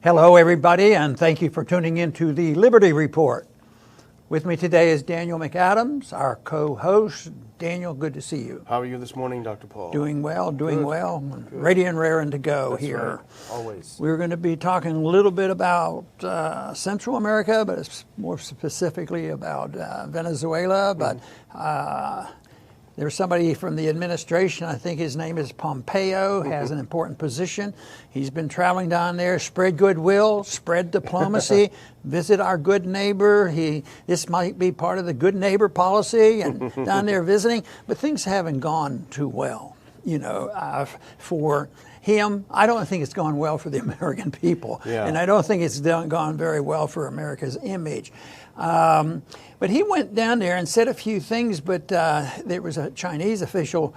Hello, everybody, and thank you for tuning in to the Liberty Report. With me today is Daniel McAdams, our co-host. Daniel, good to see you. How are you this morning, Dr. Paul? Doing well. Good. Ready and raring to go. That's here. Right. Always. We're going to be talking a little bit about Central America, but more specifically about Venezuela. But there's somebody from the administration, I think his name is Pompeo, has an important position. He's been traveling down there, spread goodwill, spread diplomacy, visit our good neighbor. This might be part of the good neighbor policy, and down there visiting. But things haven't gone too well, for him. I don't think it's gone well for the American people, and I don't think it's gone very well for America's image. But he went down there and said a few things, but there was a Chinese official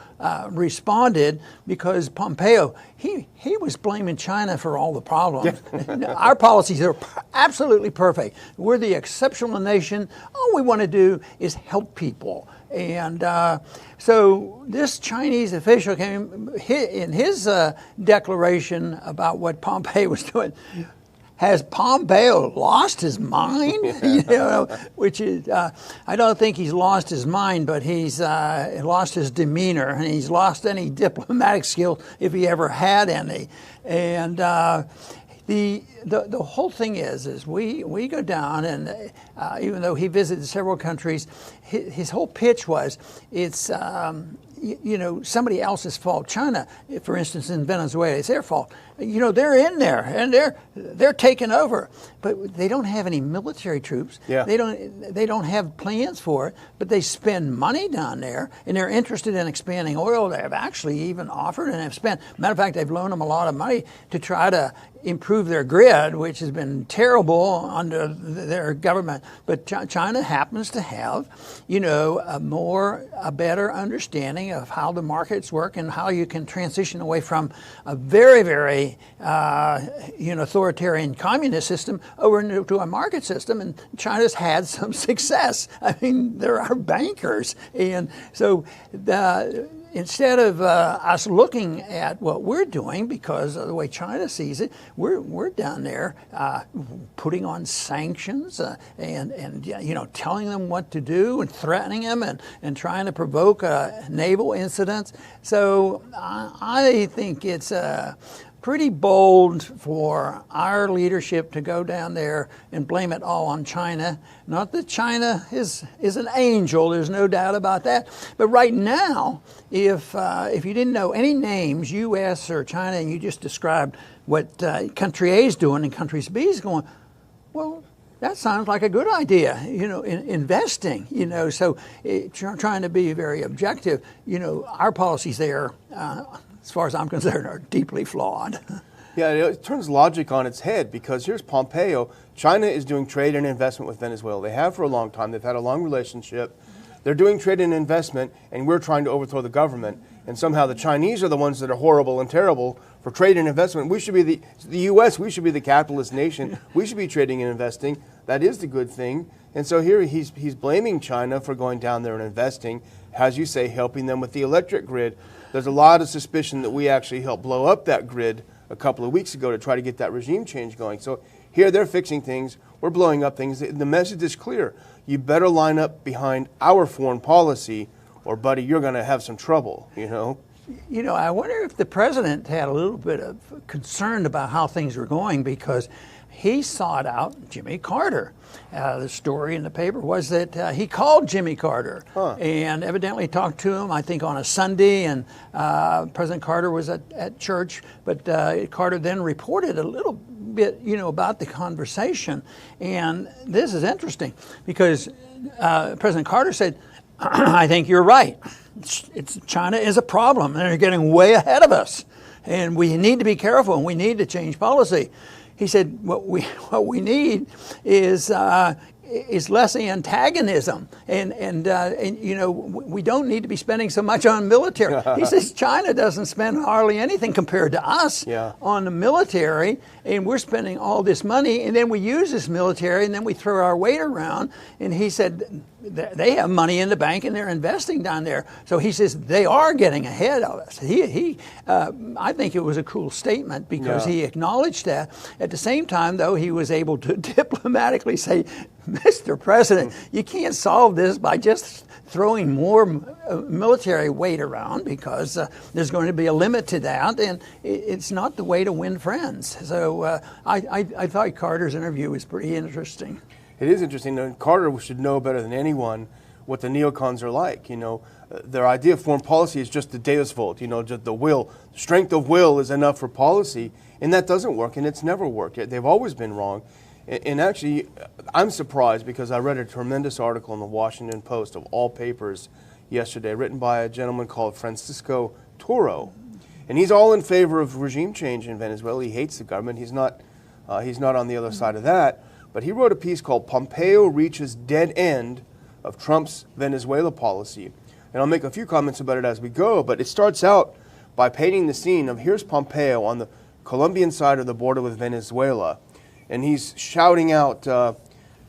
responded because Pompeo, he was blaming China for all the problems. Our policies are absolutely perfect. We're the exceptional nation. All we want to do is help people. And so this Chinese official came in his declaration about what Pompeo was doing. Has Pompeo lost his mind? Which is, I don't think he's lost his mind, but he's lost his demeanor, and he's lost any diplomatic skill if he ever had any. And the whole thing is we go down, and even though he visited several countries, his whole pitch was it's somebody else's fault. China, for instance, in Venezuela, it's their fault. They're in there and they're taking over, but they don't have any military troops. Yeah. They don't have plans for it, but they spend money down there, and they're interested in expanding oil. They have actually even offered and have spent. Matter of fact, they've loaned them a lot of money to try to improve their grid, which has been terrible under their government. But China happens to have, a better understanding of how the markets work and how you can transition away from a very, very authoritarian communist system over into a market system. And China's had some success. I mean, there are bankers. And so instead of us looking at what we're doing because of the way China sees it, we're down there putting on sanctions and telling them what to do and threatening them and trying to provoke naval incidents. So I think it's pretty bold for our leadership to go down there and blame it all on China. Not that China is an angel, there's no doubt about that. But right now, if you didn't know any names, U.S. or China, and you just described what country A is doing and country B is going, well, that sounds like a good idea, investing, so trying to be very objective. Our policies there, as far as I'm concerned, are deeply flawed. Yeah, it turns logic on its head because here's Pompeo. China is doing trade and investment with Venezuela. They have for a long time. They've had a long relationship. They're doing trade and investment, and we're trying to overthrow the government. And somehow the Chinese are the ones that are horrible and terrible for trade and investment. We should be the U.S., we should be the capitalist nation. We should be trading and investing. That is the good thing. And so here he's blaming China for going down there and investing, as you say, helping them with the electric grid. There's a lot of suspicion that we actually helped blow up that grid a couple of weeks ago to try to get that regime change going. So here they're fixing things. We're blowing up things. The message is clear. You better line up behind our foreign policy or, buddy, you're going to have some trouble, I wonder if the president had a little bit of concern about how things were going because he sought out Jimmy Carter. The story in the paper was that he called Jimmy Carter and evidently talked to him, I think, on a Sunday, and President Carter was at church, but Carter then reported a little bit, about the conversation. And this is interesting because President Carter said, I think you're right. China is a problem, and they're getting way ahead of us, and we need to be careful, and we need to change policy. He said, what we need is less antagonism, and we don't need to be spending so much on military. He says China doesn't spend hardly anything compared to us on the military, and we're spending all this money, and then we use this military, and then we throw our weight around. And he said they have money in the bank and they're investing down there. So he says they are getting ahead of us. I think it was a cool statement because he acknowledged that. At the same time, though, he was able to diplomatically say, Mr. President, you can't solve this by just throwing more military weight around, because there's going to be a limit to that, and it's not the way to win friends. So I thought Carter's interview was pretty interesting. It is interesting. And Carter should know better than anyone what the neocons are like. Their idea of foreign policy is just the Deus Vult, just the will. Strength of will is enough for policy, and that doesn't work, and it's never worked. They've always been wrong. And actually, I'm surprised because I read a tremendous article in the Washington Post, of all papers, yesterday, written by a gentleman called Francisco Toro. And he's all in favor of regime change in Venezuela. He hates the government. He's not on the other side of that. But he wrote a piece called Pompeo Reaches Dead End of Trump's Venezuela Policy. And I'll make a few comments about it as we go, but it starts out by painting the scene of here's Pompeo on the Colombian side of the border with Venezuela. And he's shouting out,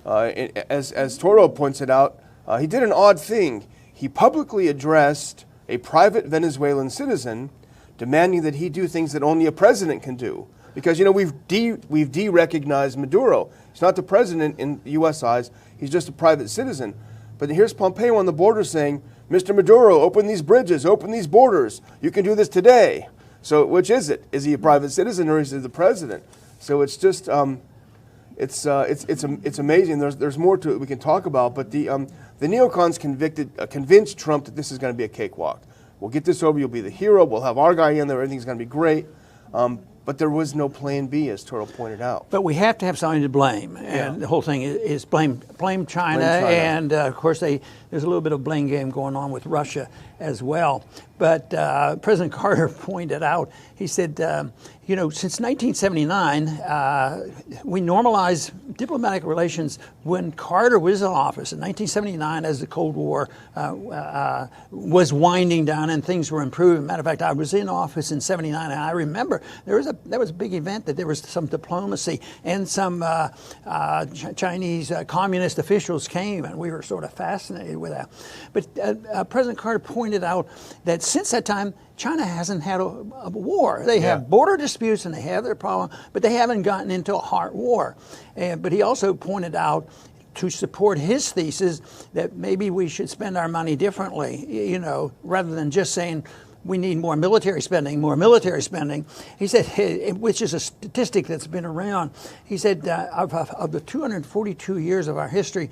as Toro points it out, he did an odd thing. He publicly addressed a private Venezuelan citizen, demanding that he do things that only a president can do. Because, we've de-recognized Maduro. He's not the president in U.S. eyes. He's just a private citizen. But here's Pompeo on the border saying, Mr. Maduro, open these bridges, open these borders. You can do this today. So which is it? Is he a private citizen or is he the president? So it's just, it's amazing. There's more to it we can talk about. But the neocons convinced Trump that this is going to be a cakewalk. We'll get this over. You'll be the hero. We'll have our guy in there. Everything's going to be great. But there was no plan B, as Toro pointed out. But we have to have something to blame, and the whole thing is blame China, and of course there's a little bit of blame game going on with Russia as well. But President Carter pointed out, he said, since 1979, we normalized diplomatic relations when Carter was in office in 1979, as the Cold War was winding down and things were improving. Matter of fact, I was in office in '79, and I remember there was a big event that there was some diplomacy, and some Chinese communist officials came, and we were sort of fascinated with that. But President Carter pointed out that since that time, China hasn't had a war. They have border disputes and they have their problem, but they haven't gotten into a hard war. But he also pointed out, to support his thesis, that maybe we should spend our money differently, rather than just saying we need more military spending. He said, which is a statistic that's been around. He said, of the 242 years of our history,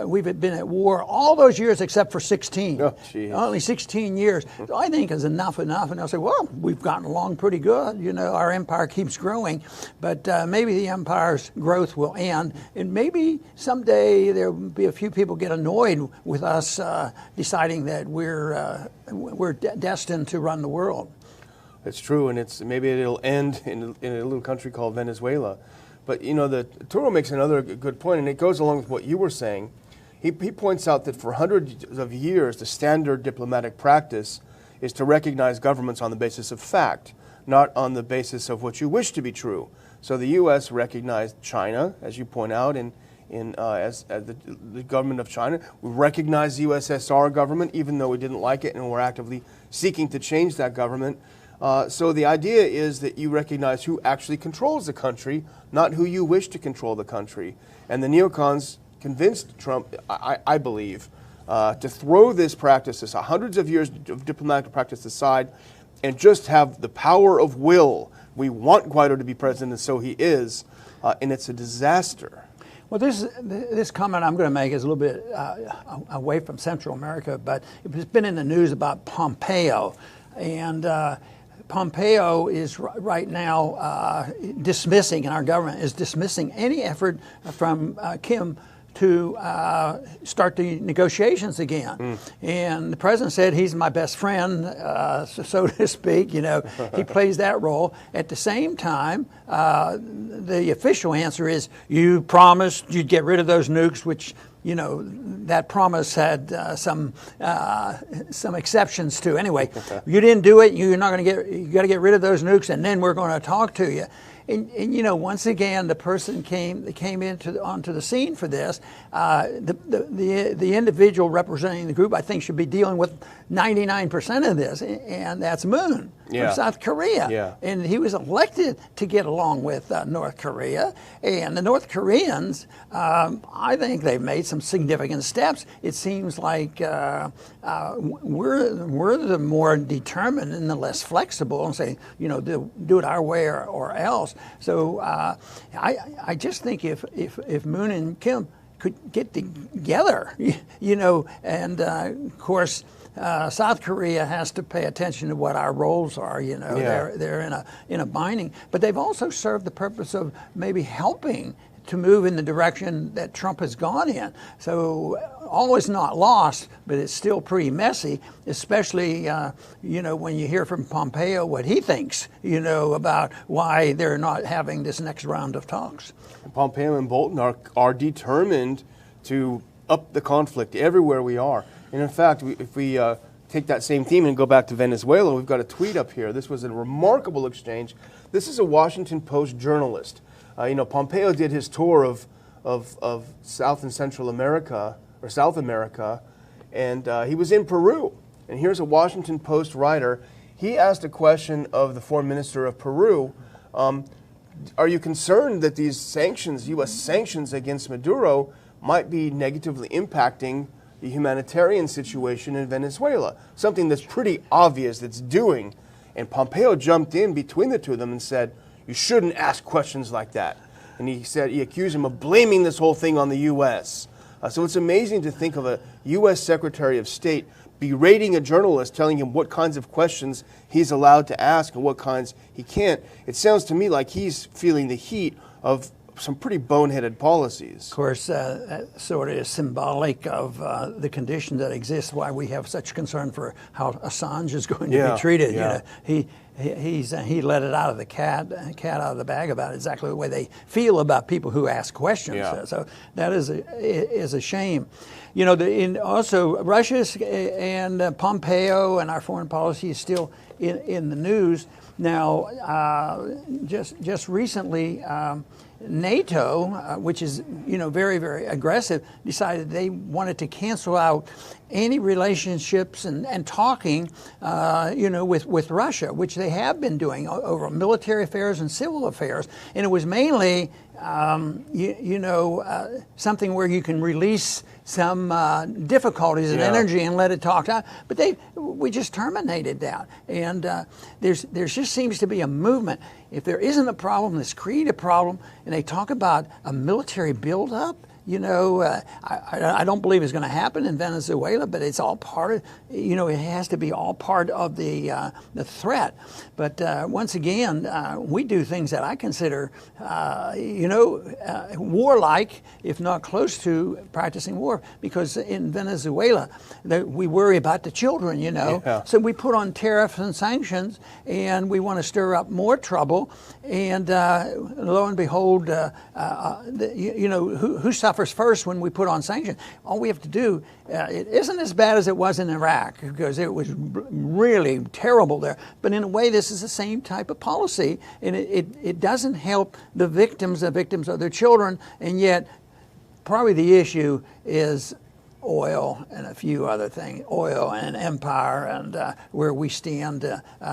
we've been at war all those years except for 16. Oh, geez. Only 16 years. So I think is enough. And I'll say, well, we've gotten along pretty good. Our empire keeps growing, but maybe the empire's growth will end, and maybe someday there will be a few people get annoyed with us deciding that we're destined to run the world. It's true, and maybe it'll end in a little country called Venezuela. But Toro makes another good point, and it goes along with what you were saying. He points out that for hundreds of years, the standard diplomatic practice is to recognize governments on the basis of fact, not on the basis of what you wish to be true. So the U.S. recognized China, as you point out, as the government of China. We recognize the USSR government, even though we didn't like it, and we're actively seeking to change that government. So the idea is that you recognize who actually controls the country, not who you wish to control the country. And the neocons convinced Trump, I believe, to throw this practice, this hundreds of years of diplomatic practice aside, and just have the power of will. We want Guaido to be president, and so he is, and it's a disaster. Well, this comment I'm going to make is a little bit away from Central America, but it's been in the news about Pompeo. And Pompeo is right now dismissing, and our government is dismissing any effort from Kim to start the negotiations again. And the president said he's my best friend, so to speak. He plays that role. At the same time, the official answer is, you promised you'd get rid of those nukes, which that promise had some exceptions to. Anyway, you didn't do it. You got to get rid of those nukes, and then we're going to talk to you. And you know, once again, the person came onto the scene for this. The individual representing the group, I think, should be dealing with 99% of this, and that's Moon from South Korea. Yeah. And he was elected to get along with North Korea. And the North Koreans, I think they've made some significant steps. It seems like we're the more determined and the less flexible, and say, you know, do it our way or else. So I just think if Moon and Kim could get together, you know, and of course, South Korea has to pay attention to what our roles are. You know, they're in a binding, but they've also served the purpose of maybe helping to move in the direction that Trump has gone in. So all is not lost, but it's still pretty messy, especially, you know, when you hear from Pompeo what he thinks, you know, about why they're not having this next round of talks. Pompeo and Bolton are determined to up the conflict everywhere we are. And in fact, if we take that same theme and go back to Venezuela, we've got a tweet up here. This was a remarkable exchange. This is a Washington Post journalist. You know, Pompeo did his tour of South and Central America, or South America, and he was in Peru. And here's a Washington Post writer. He asked a question of the foreign minister of Peru. Are you concerned that these sanctions, U.S. sanctions against Maduro, might be negatively impacting the humanitarian situation in Venezuela? Something that's pretty obvious that's doing. And Pompeo jumped in between the two of them and said, you shouldn't ask questions like that. And he accused him of blaming this whole thing on the U.S. So it's amazing to think of a U.S. Secretary of State berating a journalist, telling him what kinds of questions he's allowed to ask and what kinds he can't. It sounds to me like he's feeling the heat of some pretty boneheaded policies. Of course, that sort of is symbolic of the condition that exists, why we have such concern for how Assange is going to be treated. Yeah. You know, he let it out of the cat out of the bag about exactly the way they feel about people who ask questions. Yeah. So that is a shame. You know, also Russia and Pompeo and our foreign policy is still in the news now. Just recently. NATO, which is, you know, very, very aggressive, decided they wanted to cancel out any relationships and talking, you know, with Russia, which they have been doing over military affairs and civil affairs. And it was mainly, you know, something where you can release some difficulties and energy and let it talk out. But we just terminated that. And there just seems to be a movement. If there isn't a problem, let's create a problem. And they talk about a military buildup. You know, I don't believe it's going to happen in Venezuela, but it's all part of, you know, it has to be all part of the threat. But once again, we do things that I consider, you know, warlike, if not close to practicing war. Because in Venezuela, we worry about the children, you know. Yeah. So we put on tariffs and sanctions, and we want to stir up more trouble. And lo and behold, you know, who suffers first when we put on sanctions? All we have to do, it isn't as bad as it was in Iraq, because it was really terrible there. But in a way, this is the same type of policy, and it doesn't help the victims of their children, and yet probably the issue is oil and a few other things, oil and empire, and where we stand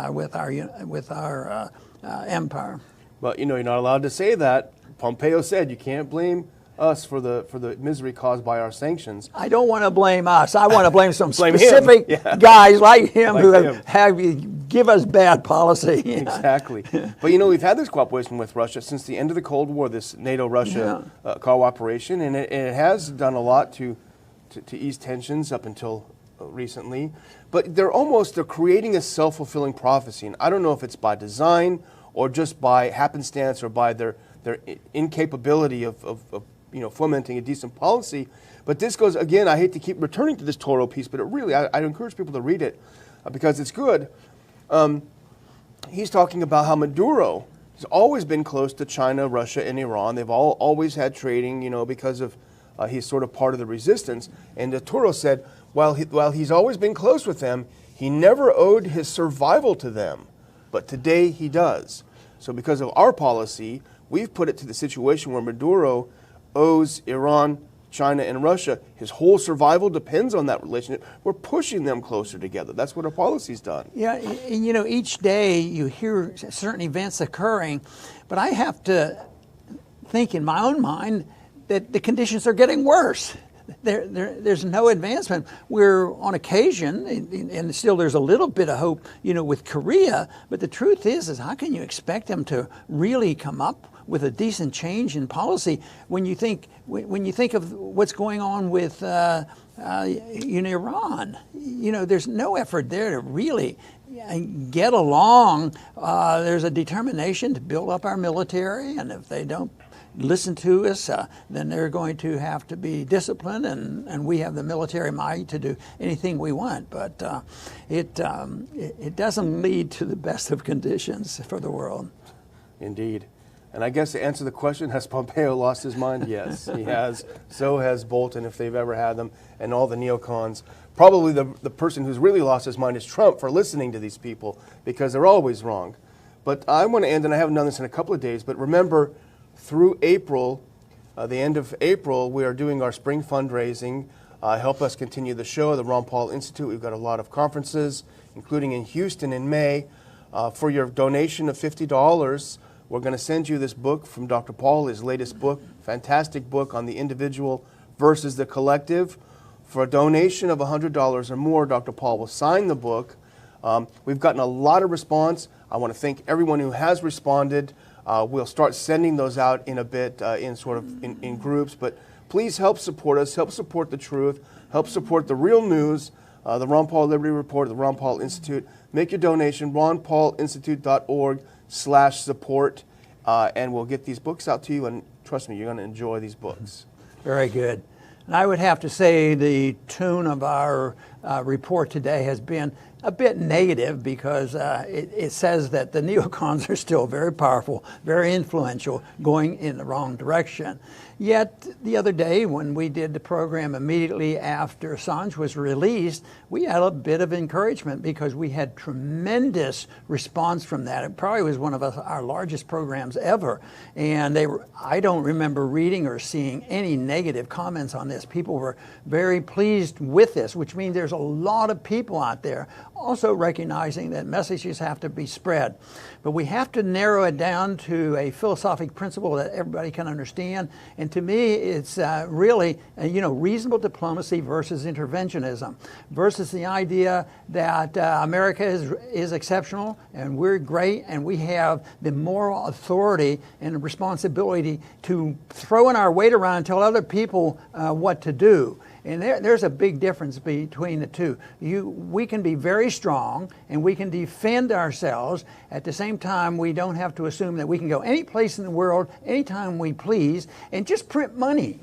with our empire. But, you know, you're not allowed to say that. Pompeo said you can't blame us for the misery caused by our sanctions. I don't want to blame us. I want to blame some specific guys like him who have give us bad policy. Exactly. But, you know, we've had this cooperation with Russia since the end of the Cold War, this NATO-Russia cooperation, and it has done a lot to ease tensions up until recently. But they're creating a self-fulfilling prophecy. And I don't know if it's by design or just by happenstance or by their incapability of you know, fomenting a decent policy. But this goes, again, I hate to keep returning to this Toro piece, but it really, I'd encourage people to read it because it's good. He's talking about how Maduro has always been close to China, Russia, and Iran. They've always had trading, you know, because of he's sort of part of the resistance. And Toro said, while he's always been close with them, he never owed his survival to them. But today he does. So because of our policy, we've put it to the situation where Maduro owes Iran, China, and Russia. His whole survival depends on that relationship. We're pushing them closer together. That's what our policy's done. Yeah, and you know, each day you hear certain events occurring, but I have to think in my own mind that the conditions are getting worse. There's no advancement. We're on occasion, and still there's a little bit of hope, you know, with Korea. But the truth is how can you expect them to really come up with a decent change in policy when you think of what's going on with in Iran? You know, there's no effort there to really get along. There's a determination to build up our military, and if they don't listen to us, then they're going to have to be disciplined, and we have the military might to do anything we want. But it doesn't lead to the best of conditions for the world. Indeed. And I guess to answer the question, has Pompeo lost his mind? Yes, he has. So has Bolton, if they've ever had them, and all the neocons. Probably the person who's really lost his mind is Trump for listening to these people, because they're always wrong. But I want to end, and I haven't done this in a couple of days, but remember, through April, the end of April, we are doing our spring fundraising. Help us continue the show, the Ron Paul Institute. We've got a lot of conferences, including in Houston in May. For your donation of $50, we're going to send you this book from Dr. Paul, his latest book, fantastic book on the individual versus the collective. For a donation of $100 or more, Dr. Paul will sign the book. We've gotten a lot of response. I want to thank everyone who has responded. We'll start sending those out in a bit in groups, but please help support us, help support the truth, help support the real news, the Ron Paul Liberty Report, the Ron Paul Institute. Make your donation, ronpaulinstitute.org/support, and we'll get these books out to you, and trust me, you're going to enjoy these books. Very good. And I would have to say the tune of our report today has been a bit negative because it says that the neocons are still very powerful, very influential, going in the wrong direction. Yet the other day when we did the program immediately after Assange was released, we had a bit of encouragement because we had tremendous response from that. It probably was one of our largest programs ever. And I don't remember reading or seeing any negative comments on this. People were very pleased with this, which means there's a lot of people out there also recognizing that messages have to be spread. But we have to narrow it down to a philosophic principle that everybody can understand. And to me, it's really, reasonable diplomacy versus interventionism, versus the idea that America is exceptional and we're great and we have the moral authority and responsibility to throw in our weight around and tell other people what to do. And there's a big difference between the two. We can be very strong and we can defend ourselves. At the same time, we don't have to assume that we can go any place in the world, anytime we please, and just print money.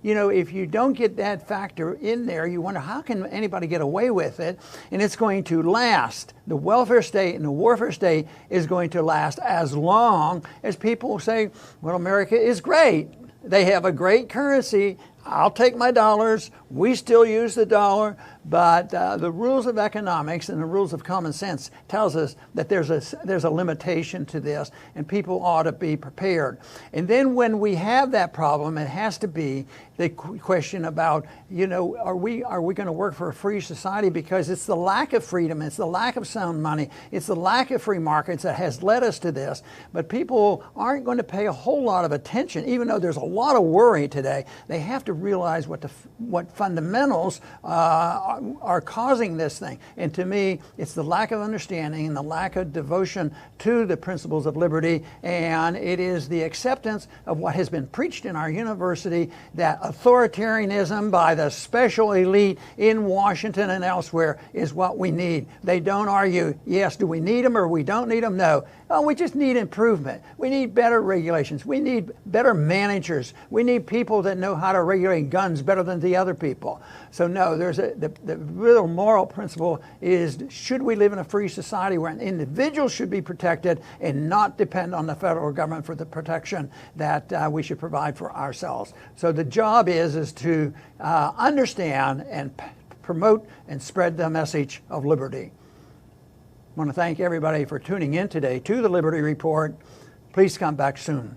You know, if you don't get that factor in there, you wonder how can anybody get away with it? And it's going to last. The welfare state and the warfare state is going to last as long as people say, well, America is great. They have a great currency. I'll take my dollars. We still use the dollar. But the rules of economics and the rules of common sense tells us that there's a limitation to this, and people ought to be prepared. And then when we have that problem, it has to be the question about, are we going to work for a free society? Because it's the lack of freedom, it's the lack of sound money, it's the lack of free markets that has led us to this. But people aren't going to pay a whole lot of attention, even though there's a lot of worry today. They have to realize what fundamentals are causing this thing. And to me, it's the lack of understanding and the lack of devotion to the principles of liberty, and it is the acceptance of what has been preached in our university, that authoritarianism by the special elite in Washington and elsewhere is what we need. They don't argue, yes, do we need them or we don't need them? No. Oh, we just need improvement. We need better regulations. We need better managers. We need people that know how to regulate guns better than the other people. So no, the real moral principle is, should we live in a free society where an individual should be protected and not depend on the federal government for the protection that we should provide for ourselves? So the job is to understand and promote and spread the message of liberty. I want to thank everybody for tuning in today to the Liberty Report. Please come back soon.